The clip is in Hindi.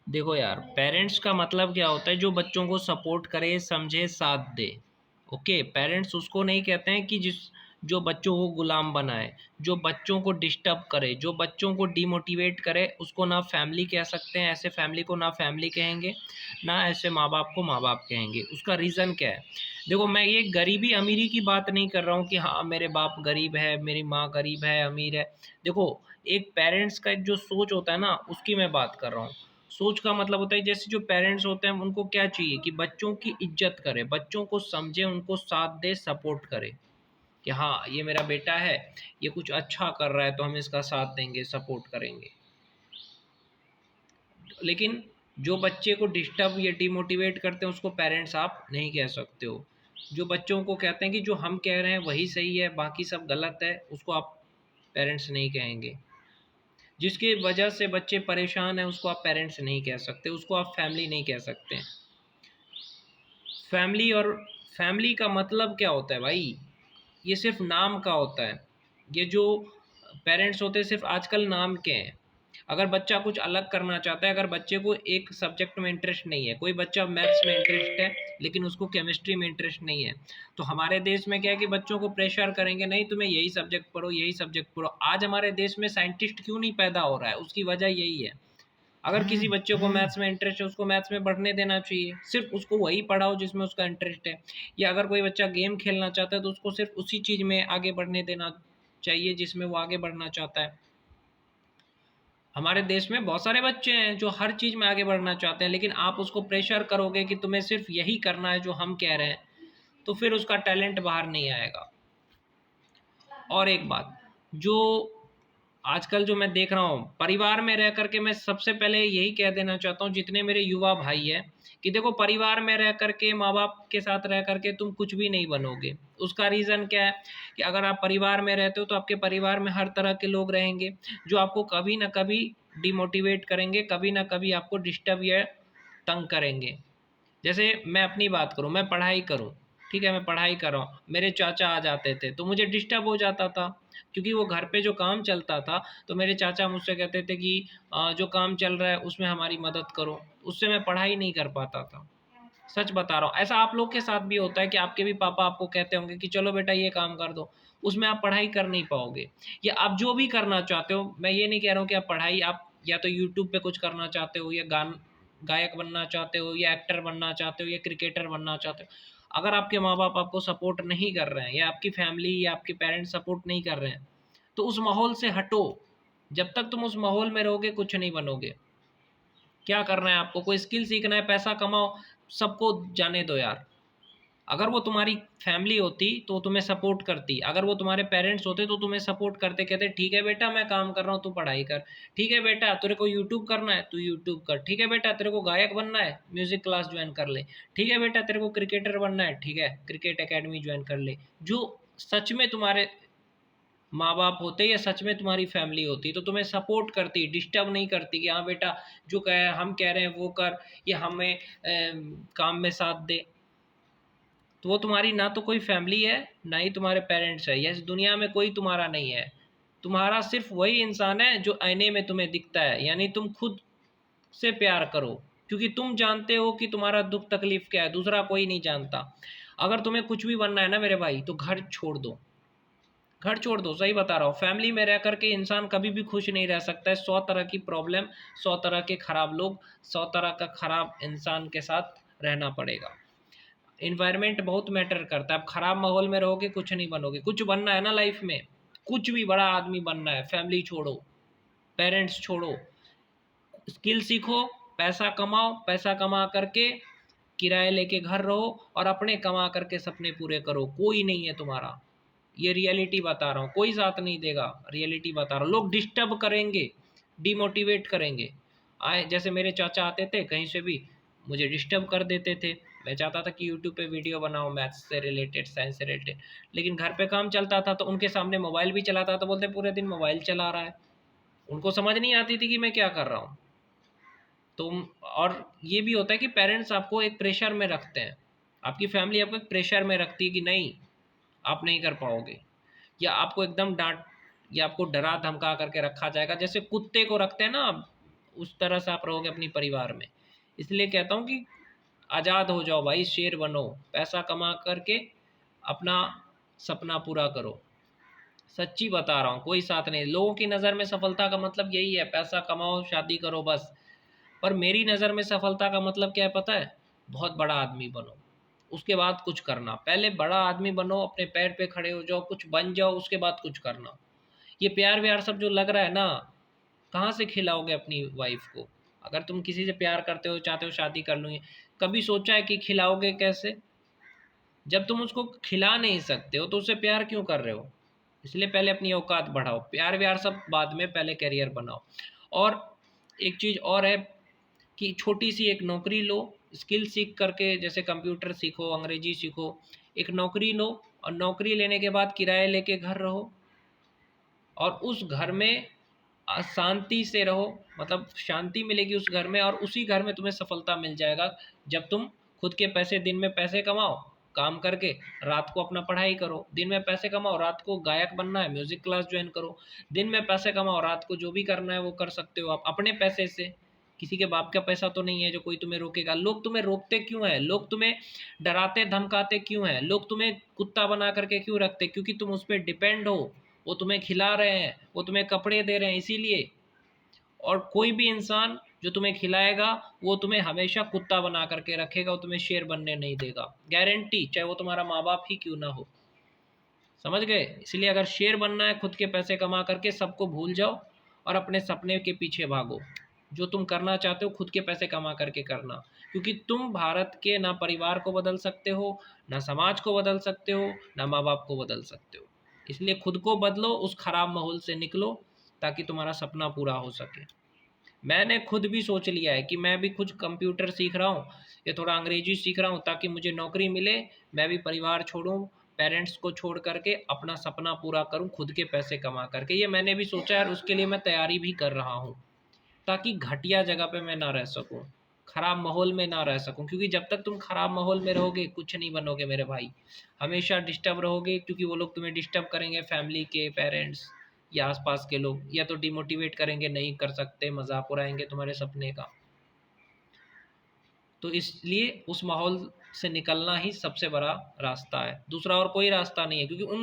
देखो यार, पेरेंट्स का मतलब क्या होता है? जो बच्चों को सपोर्ट करे, समझे, साथ दे। ओके, पेरेंट्स उसको नहीं कहते हैं कि जिस जो बच्चों को गुलाम बनाए, जो बच्चों को डिस्टर्ब करे, जो बच्चों को डिमोटिवेट करे, उसको ना फैमिली कह सकते हैं। ऐसे फैमिली को ना फैमिली कहेंगे, ना ऐसे माँ बाप को माँ बाप कहेंगे। उसका रीज़न क्या है? देखो, मैं ये गरीबी अमीरी की बात नहीं कर रहा हूँ कि हाँ मेरे बाप गरीब है, मेरी माँ गरीब है, अमीर है। देखो, एक पेरेंट्स का एक जो सोच होता है ना, उसकी मैं बात कर रहा हूँ। सोच का मतलब होता है, जैसे जो पेरेंट्स होते हैं उनको क्या चाहिए कि बच्चों की इज्जत करे, बच्चों को समझे, उनको साथ दे, सपोर्ट करे कि हाँ ये मेरा बेटा है, ये कुछ अच्छा कर रहा है तो हम इसका साथ देंगे, सपोर्ट करेंगे। लेकिन जो बच्चे को डिस्टर्ब या डिमोटिवेट करते हैं उसको पेरेंट्स आप नहीं कह सकते हो। जो बच्चों को कहते हैं कि जो हम कह रहे हैं वही सही है, बाकी सब गलत है, उसको आप पेरेंट्स नहीं कहेंगे। जिसकी वजह से बच्चे परेशान हैं उसको आप पेरेंट्स नहीं कह सकते, उसको आप फैमिली नहीं कह सकते। फैमिली और फैमिली का मतलब क्या होता है भाई? ये सिर्फ नाम का होता है। ये जो पेरेंट्स होते हैं सिर्फ आजकल नाम के हैं। अगर बच्चा कुछ अलग करना चाहता है, अगर बच्चे को एक सब्जेक्ट में इंटरेस्ट नहीं है, कोई बच्चा मैथ्स में इंटरेस्ट है लेकिन उसको केमिस्ट्री में इंटरेस्ट नहीं है, तो हमारे देश में क्या है कि बच्चों को प्रेशर करेंगे, नहीं तुम्हें यही सब्जेक्ट पढ़ो, यही सब्जेक्ट पढ़ो। आज हमारे देश में साइंटिस्ट क्यों नहीं पैदा हो रहा है? उसकी वजह यही है। अगर किसी बच्चे को मैथ्स में इंटरेस्ट है उसको मैथ्स में पढ़ने देना चाहिए, सिर्फ उसको वही पढ़ाओ जिसमें उसका इंटरेस्ट है। या अगर कोई बच्चा गेम खेलना चाहता है तो उसको सिर्फ उसी चीज़ में आगे बढ़ने देना चाहिए जिसमें वो आगे बढ़ना चाहता है। हमारे देश में बहुत सारे बच्चे हैं जो हर चीज़ में आगे बढ़ना चाहते हैं, लेकिन आप उसको प्रेशर करोगे कि तुम्हें सिर्फ यही करना है जो हम कह रहे हैं, तो फिर उसका टैलेंट बाहर नहीं आएगा। और एक बात, जो आजकल जो मैं देख रहा हूँ परिवार में रह करके, मैं सबसे पहले यही कह देना चाहता हूँ जितने मेरे युवा भाई हैं कि देखो, परिवार में रह करके, माँ बाप के साथ रह करके तुम कुछ भी नहीं बनोगे। उसका रीज़न क्या है कि अगर आप परिवार में रहते हो तो आपके परिवार में हर तरह के लोग रहेंगे जो आपको कभी ना कभी डिमोटिवेट करेंगे, कभी ना कभी आपको डिस्टर्ब या तंग करेंगे। जैसे मैं अपनी बात करूँ, मैं पढ़ाई करूँ, ठीक है, मैं पढ़ाई कर रहा हूँ, मेरे चाचा आ जाते थे तो मुझे डिस्टर्ब हो जाता था। क्योंकि वो घर पे जो काम चलता था तो मेरे चाचा मुझसे कहते थे कि जो काम चल रहा है उसमें हमारी मदद करो, उससे मैं पढ़ाई नहीं कर पाता था। सच बता रहा हूँ, ऐसा आप लोग के साथ भी होता है कि आपके भी पापा आपको कहते होंगे कि चलो बेटा ये काम कर दो, उसमें आप पढ़ाई कर नहीं पाओगे। या आप जो भी करना चाहते हो, मैं ये नहीं कह रहा हूँ कि आप पढ़ाई, आप या तो यूट्यूब पे कुछ करना चाहते हो, या गायक बनना चाहते हो, या एक्टर बनना चाहते हो, या क्रिकेटर बनना चाहते हो। अगर आपके माँ बाप आपको सपोर्ट नहीं कर रहे हैं, या आपकी फैमिली या आपके पेरेंट्स सपोर्ट नहीं कर रहे हैं, तो उस माहौल से हटो। जब तक तुम उस माहौल में रहोगे कुछ नहीं बनोगे। क्या करना है आपको? कोई स्किल सीखना है, पैसा कमाओ, सबको जाने दो यार। अगर वो तुम्हारी फैमिली होती तो वो तुम्हें सपोर्ट करती, अगर वो तुम्हारे पेरेंट्स होते तो तुम्हें सपोर्ट करते, कहते ठीक है बेटा मैं काम कर रहा हूँ, तू पढ़ाई कर। ठीक है बेटा तेरे को यूट्यूब करना है, तू यूट्यूब कर। ठीक है बेटा तेरे को गायक बनना है, म्यूजिक क्लास ज्वाइन कर ले। ठीक है बेटा तेरे को क्रिकेटर बनना है, ठीक है क्रिकेट एकेडमी ज्वाइन कर ले। जो सच में तुम्हारे माँ बाप होते या सच में तुम्हारी फैमिली होती तो तुम्हें सपोर्ट करती, डिस्टर्ब नहीं करती कि हाँ बेटा जो कहे हम कह रहे हैं वो कर, या हमें काम में साथ दे। तो वो तुम्हारी ना तो कोई फैमिली है, ना ही तुम्हारे पेरेंट्स है, या इस दुनिया में कोई तुम्हारा नहीं है। तुम्हारा सिर्फ वही इंसान है जो आईने में तुम्हें दिखता है। यानी तुम खुद से प्यार करो, क्योंकि तुम जानते हो कि तुम्हारा दुख तकलीफ क्या है, दूसरा कोई नहीं जानता। अगर तुम्हें कुछ भी बनना है ना मेरे भाई, तो घर छोड़ दो, घर छोड़ दो। सही बता रहा हूँ, फैमिली में रह करके इंसान कभी भी खुश नहीं रह सकता है। 100 तरह की प्रॉब्लम, 100 तरह के खराब लोग, 100 तरह का खराब इंसान के साथ रहना पड़ेगा। इन्वायरमेंट बहुत मैटर करता है। आप खराब माहौल में रहोगे कुछ नहीं बनोगे। कुछ बनना है ना लाइफ में, कुछ भी बड़ा आदमी बनना है, फैमिली छोड़ो, पेरेंट्स छोड़ो, स्किल सीखो, पैसा कमाओ, पैसा कमा करके किराए लेके घर रहो, और अपने कमा करके सपने पूरे करो। कोई नहीं है तुम्हारा, ये रियलिटी बता रहा हूँ, कोई साथ नहीं देगा। रियलिटी बता रहा हूँ, लोग डिस्टर्ब करेंगे, डिमोटिवेट करेंगे। आए जैसे मेरे चाचा आते थे कहीं से भी, मुझे डिस्टर्ब कर देते थे। मैं चाहता था कि यूट्यूब पे वीडियो बनाओ मैथ्स से रिलेटेड, साइंस से रिलेटेड, लेकिन घर पे काम चलता था तो उनके सामने मोबाइल भी चलाता था, बोलते पूरे दिन मोबाइल चला रहा है। उनको समझ नहीं आती थी कि मैं क्या कर रहा हूँ। तो और ये भी होता है कि पेरेंट्स आपको एक प्रेशर में रखते हैं, आपकी फैमिली आपको एक प्रेशर में रखती है कि नहीं आप नहीं कर पाओगे, या आपको एकदम डांट, या आपको डरा धमका करके रखा जाएगा। जैसे कुत्ते को रखते हैं ना उस तरह से आप रहोगे अपनी परिवार में। इसलिए कहता हूँ कि आज़ाद हो जाओ भाई, शेर बनो, पैसा कमा करके अपना सपना पूरा करो। सच्ची बता रहा हूँ, कोई साथ नहीं। लोगों की नज़र में सफलता का मतलब यही है, पैसा कमाओ, शादी करो, बस। पर मेरी नज़र में सफलता का मतलब क्या है पता है? बहुत बड़ा आदमी बनो, उसके बाद कुछ करना। पहले बड़ा आदमी बनो, अपने पैर पे खड़े हो जाओ, कुछ बन जाओ, उसके बाद कुछ करना। ये प्यार व्यार सब जो लग रहा है ना, कहाँ से खिलाओगे अपनी वाइफ को? अगर तुम किसी से प्यार करते हो, चाहते हो शादी कर लूँगी, कभी सोचा है कि खिलाओगे कैसे? जब तुम उसको खिला नहीं सकते हो तो उससे प्यार क्यों कर रहे हो? इसलिए पहले अपनी औकात बढ़ाओ, प्यार व्यार सब बाद में, पहले करियर बनाओ। और एक चीज़ और है कि छोटी सी एक नौकरी लो, स्किल सीख करके, जैसे कंप्यूटर सीखो, अंग्रेजी सीखो, एक नौकरी लो, और नौकरी लेने के बाद किराए लेके घर रहो, और उस घर में शांति से रहो, मतलब शांति मिलेगी उस घर में, और उसी घर में तुम्हें सफलता मिल जाएगा। जब तुम खुद के पैसे, दिन में पैसे कमाओ काम करके, रात को अपना पढ़ाई करो। दिन में पैसे कमाओ, रात को गायक बनना है, म्यूजिक क्लास ज्वाइन करो। दिन में पैसे कमाओ, रात को जो भी करना है वो कर सकते हो आप अपने पैसे से। किसी के बाप का पैसा तो नहीं है जो कोई तुम्हें रोकेगा। लोग तुम्हें रोकते क्यों हैं? लोग तुम्हें डराते धमकाते क्यों हैं? लोग तुम्हें कुत्ता बना करके क्यों रखते? क्योंकि तुम उस पर डिपेंड हो। वो तुम्हें खिला रहे हैं, वो तुम्हें कपड़े दे रहे हैं, इसीलिए। और कोई भी इंसान जो तुम्हें खिलाएगा वो तुम्हें हमेशा कुत्ता बना करके रखेगा, वो तुम्हें शेर बनने नहीं देगा, गारंटी, चाहे वो तुम्हारा माँ बाप ही क्यों ना हो। समझ गए? इसलिए अगर शेर बनना है, खुद के पैसे कमा करके सबको भूल जाओ और अपने सपने के पीछे भागो। जो तुम करना चाहते हो खुद के पैसे कमा करके करना, क्योंकि तुम भारत के ना परिवार को बदल सकते हो, ना समाज को बदल सकते हो, ना माँ बाप को बदल सकते हो। इसलिए खुद को बदलो, उस खराब माहौल से निकलो, ताकि तुम्हारा सपना पूरा हो सके। मैंने खुद भी सोच लिया है कि मैं भी कुछ कंप्यूटर सीख रहा हूँ, या थोड़ा अंग्रेजी सीख रहा हूँ, ताकि मुझे नौकरी मिले, मैं भी परिवार छोड़ूँ, पेरेंट्स को छोड़ करके अपना सपना पूरा करूँ खुद के पैसे कमा करके। ये मैंने भी सोचा है और उसके लिए मैं तैयारी भी कर रहा हूँ, ताकि घटिया जगह पे मैं ना रह सकूँ, खराब माहौल में ना रह सकूँ। क्योंकि जब तक तुम खराब माहौल में रहोगे कुछ नहीं बनोगे मेरे भाई, हमेशा डिस्टर्ब रहोगे, क्योंकि वो लोग तुम्हें डिस्टर्ब करेंगे, फैमिली के, पेरेंट्स या आसपास के लोग, या तो डिमोटिवेट करेंगे, नहीं कर सकते, मजाक उड़ाएंगे तुम्हारे सपने का। तो इसलिए उस माहौल से निकलना ही सबसे बड़ा रास्ता है, दूसरा और कोई रास्ता नहीं है। क्योंकि उन